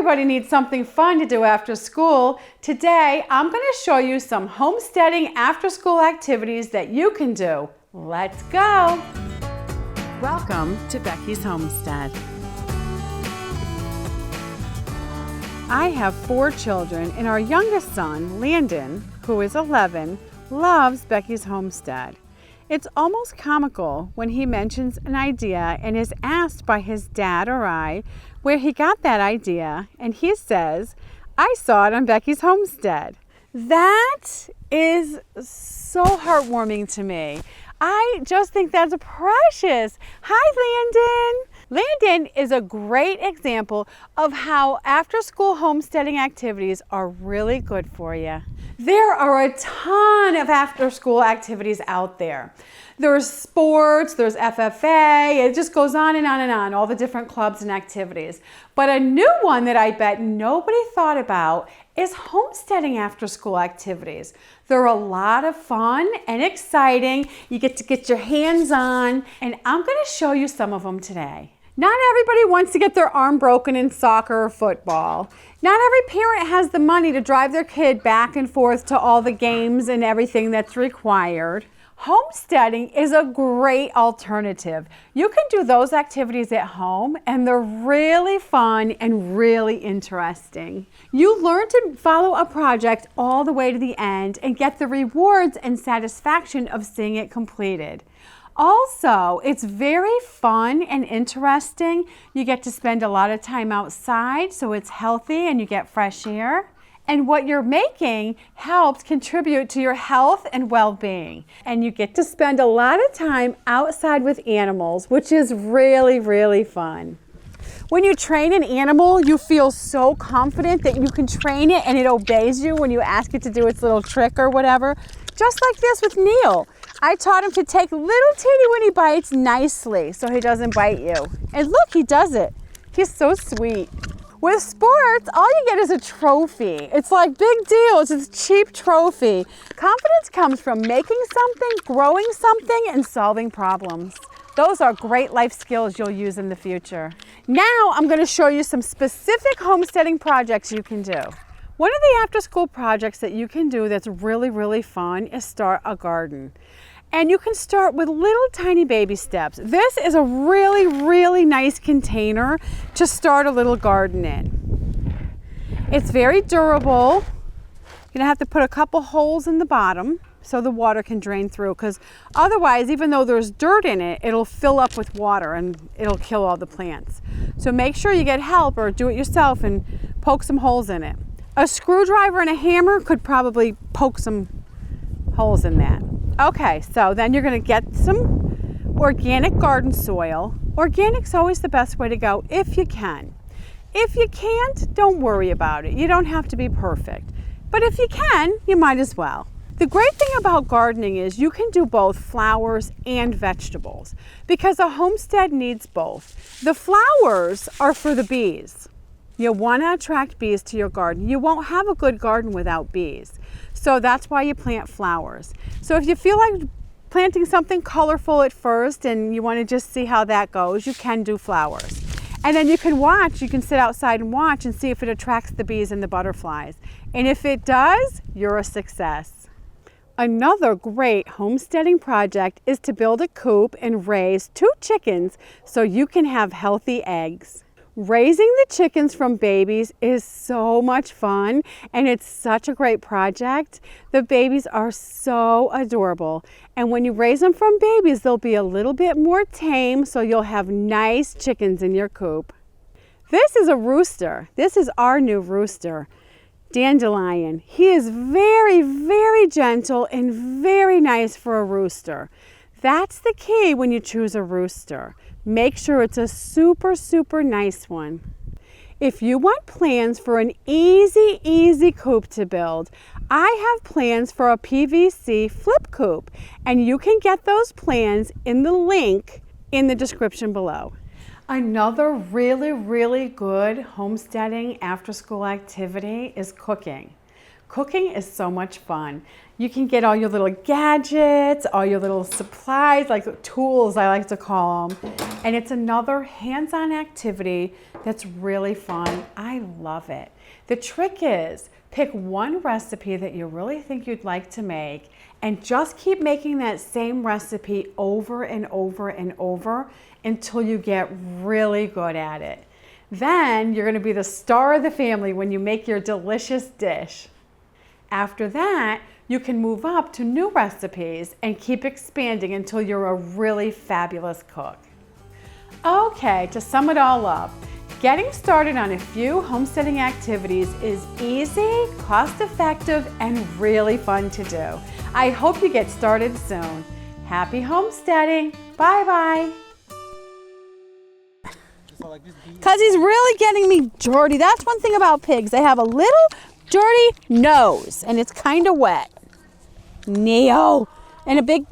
Everybody needs something fun to do after school. Today, I'm going to show you some homesteading after-school activities that you can do. Let's go! Welcome to Becky's Homestead. I have 4 children, and our youngest son, Landon, who is 11, loves Becky's Homestead. It's almost comical when he mentions an idea and is asked by his dad or I where he got that idea, and he says, "I saw it on Becky's Homestead." That is so heartwarming to me. I just think that's precious. Hi, Landon. Landon is a great example of how after-school homesteading activities are really good for you. There are a ton of after-school activities out there. There's sports, there's FFA, it just goes on and on and on, all the different clubs and activities. But a new one that I bet nobody thought about is homesteading after-school activities. They're a lot of fun and exciting. You get to get your hands on, and I'm going to show you some of them today. Not everybody wants to get their arm broken in soccer or football. Not every parent has the money to drive their kid back and forth to all the games and everything that's required. Homesteading is a great alternative. You can do those activities at home, and they're really fun and really interesting. You learn to follow a project all the way to the end and get the rewards and satisfaction of seeing it completed. Also, it's very fun and interesting. You get to spend a lot of time outside, so it's healthy and you get fresh air. And what you're making helps contribute to your health and well-being. And you get to spend a lot of time outside with animals, which is really, really fun. When you train an animal, you feel so confident that you can train it and it obeys you when you ask it to do its little trick or whatever. Just like this with Neil. I taught him to take little teeny weeny bites nicely so he doesn't bite you. And look, he does it. He's so sweet. With sports, all you get is a trophy. It's like big deal, it's a cheap trophy. Confidence comes from making something, growing something, and solving problems. Those are great life skills you'll use in the future. Now I'm going to show you some specific homesteading projects you can do. One of the after-school projects that you can do that's really, really fun is start a garden. And you can start with little tiny baby steps. This is a really, really nice container to start a little garden in. It's very durable. You're gonna have to put a couple holes in the bottom so the water can drain through, because otherwise, even though there's dirt in it, it'll fill up with water and it'll kill all the plants. So make sure you get help or do it yourself and poke some holes in it. A screwdriver and a hammer could probably poke some holes in that. Okay, so then you're going to get some organic garden soil. Organic's always the best way to go if you can. If you can't, don't worry about it. You don't have to be perfect. But if you can, you might as well. The great thing about gardening is you can do both flowers and vegetables because a homestead needs both. The flowers are for the bees. You want to attract bees to your garden. You won't have a good garden without bees. So that's why you plant flowers. So if you feel like planting something colorful at first and you want to just see how that goes, you can do flowers. And then you can watch, you can sit outside and watch and see if it attracts the bees and the butterflies. And if it does, you're a success. Another great homesteading project is to build a coop and raise 2 chickens so you can have healthy eggs. Raising the chickens from babies is so much fun, and it's such a great project. The babies are so adorable, and when you raise them from babies, they'll be a little bit more tame, so you'll have nice chickens in your coop. This is a rooster. This is our new rooster, Dandelion. He is very, very gentle and very nice for a rooster. That's the key when you choose a rooster. Make sure it's a super, super nice one. If you want plans for an easy coop to build, I have plans for a PVC flip coop, and you can get those plans in the link in the description below. Another really, really good homesteading after-school activity is cooking. Cooking is so much fun. You can get all your little gadgets, all your little supplies, like tools I like to call them. And it's another hands-on activity that's really fun. I love it. The trick is pick one recipe that you really think you'd like to make and just keep making that same recipe over and over and over until you get really good at it. Then you're going to be the star of the family when you make your delicious dish. After that, you can move up to new recipes and keep expanding until you're a really fabulous cook. Okay, to sum it all up, getting started on a few homesteading activities is easy, cost-effective, and really fun to do. I hope you get started soon. Happy homesteading. Bye-bye. Because he's really getting me dirty. That's one thing about pigs. They have a little dirty nose, and it's kind of wet. Neo. And a big...